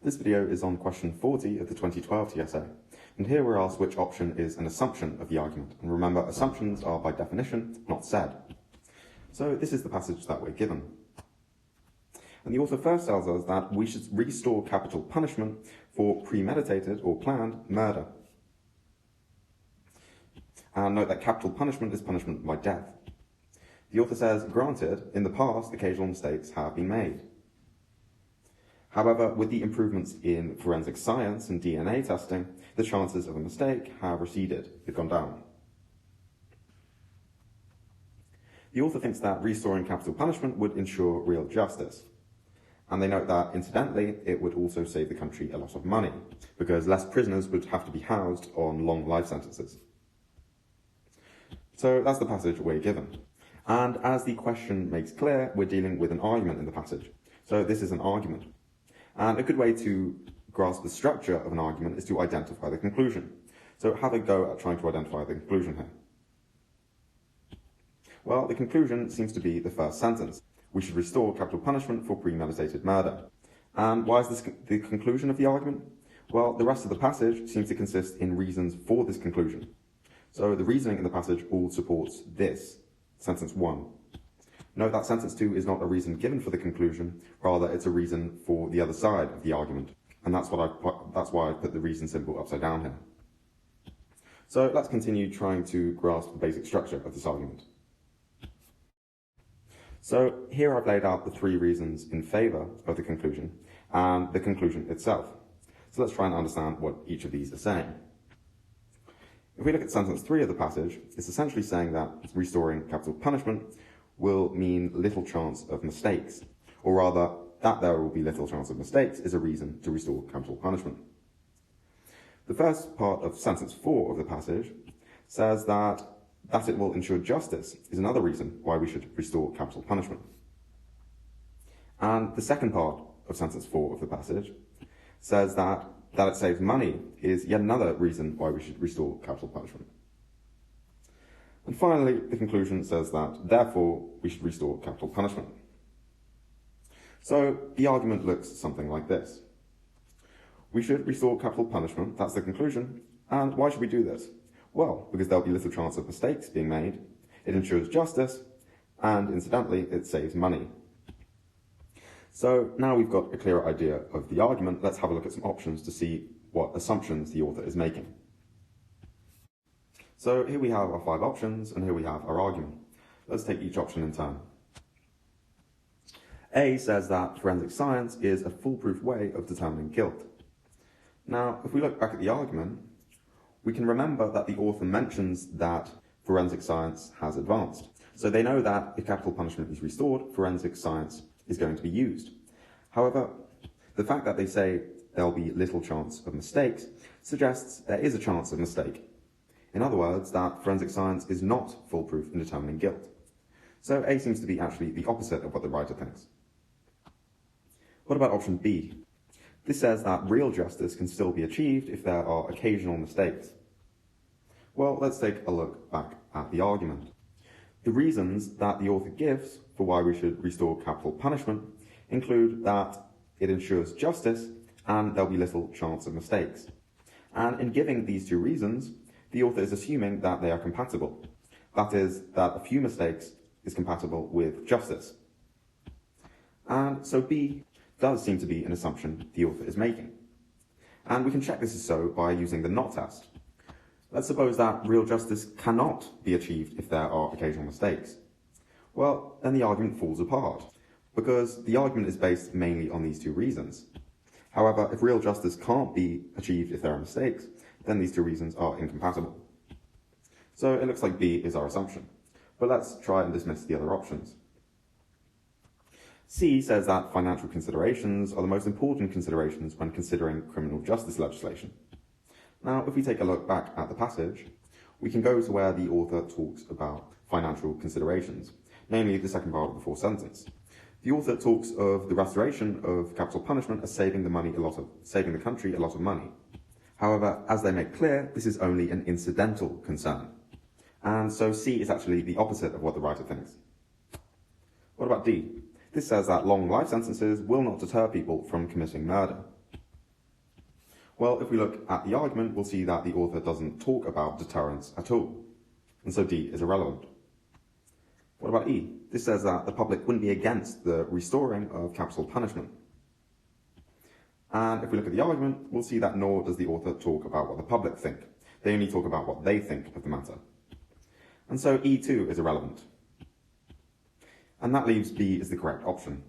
This video is on question 40 of the 2012 TSA, and here we're asked which option is an assumption of the argument. And remember, assumptions are by definition not said. So this is the passage that we're given. And the author first tells us that we should restore capital punishment for premeditated or planned murder. And note that capital punishment is punishment by death. The author says, granted, in the past, occasional mistakes have been made. However, with the improvements in forensic science and DNA testing, the chances of a mistake have receded, they've gone down. The author thinks that restoring capital punishment would ensure real justice. And they note that, incidentally, it would also save the country a lot of money, because less prisoners would have to be housed on long life sentences. So that's the passage we're given. And as the question makes clear, we're dealing with an argument in the passage. So this is an argument. And a good way to grasp the structure of an argument is to identify the conclusion. So have a go at trying to identify the conclusion here. Well, the conclusion seems to be the first sentence. We should restore capital punishment for premeditated murder. And why is this the conclusion of the argument? Well, the rest of the passage seems to consist in reasons for this conclusion. So the reasoning in the passage all supports this, sentence 1. Note that sentence 2 is not a reason given for the conclusion, rather it's a reason for the other side of the argument. And that's why I put the reason symbol upside down here. So let's continue trying to grasp the basic structure of this argument. So here I've laid out the 3 reasons in favour of the conclusion and the conclusion itself. So let's try and understand what each of these are saying. If we look at sentence 3 of the passage, it's essentially saying that restoring capital punishment will mean little chance of mistakes, or rather, that there will be little chance of mistakes is a reason to restore capital punishment. The first part of sentence 4 of the passage says that it will ensure justice is another reason why we should restore capital punishment. And the second part of sentence 4 of the passage says that it saves money is yet another reason why we should restore capital punishment. And finally, the conclusion says that, therefore, we should restore capital punishment. So the argument looks something like this. We should restore capital punishment, that's the conclusion. And why should we do this? Well, because there'll be little chance of mistakes being made, it ensures justice, and incidentally, it saves money. So now we've got a clearer idea of the argument, let's have a look at some options to see what assumptions the author is making. So here we have our 5 options, and here we have our argument. Let's take each option in turn. A says that forensic science is a foolproof way of determining guilt. Now, if we look back at the argument, we can remember that the author mentions that forensic science has advanced. So they know that if capital punishment is restored, forensic science is going to be used. However, the fact that they say there'll be little chance of mistakes suggests there is a chance of mistake. In other words, that forensic science is not foolproof in determining guilt. So A seems to be actually the opposite of what the writer thinks. What about option B? This says that real justice can still be achieved if there are occasional mistakes. Well, let's take a look back at the argument. The reasons that the author gives for why we should restore capital punishment include that it ensures justice and there'll be little chance of mistakes. And in giving these 2 reasons, the author is assuming that they are compatible. That is, that a few mistakes is compatible with justice. And so B does seem to be an assumption the author is making. And we can check this is so by using the not test. Let's suppose that real justice cannot be achieved if there are occasional mistakes. Well, then the argument falls apart, because the argument is based mainly on these 2 reasons. However, if real justice can't be achieved if there are mistakes, then these 2 reasons are incompatible. So it looks like B is our assumption. But let's try and dismiss the other options. C says that financial considerations are the most important considerations when considering criminal justice legislation. Now, if we take a look back at the passage, we can go to where the author talks about financial considerations, namely the second part of the 4th sentence. The author talks of the restoration of capital punishment as saving the country a lot of money. However, as they make clear, this is only an incidental concern. And so C is actually the opposite of what the writer thinks. What about D? This says that long life sentences will not deter people from committing murder. Well, if we look at the argument, we'll see that the author doesn't talk about deterrence at all, and so D is irrelevant. What about E? This says that the public wouldn't be against the restoring of capital punishment. And if we look at the argument, we'll see that nor does the author talk about what the public think. They only talk about what they think of the matter. And so E too is irrelevant. And that leaves B as the correct option.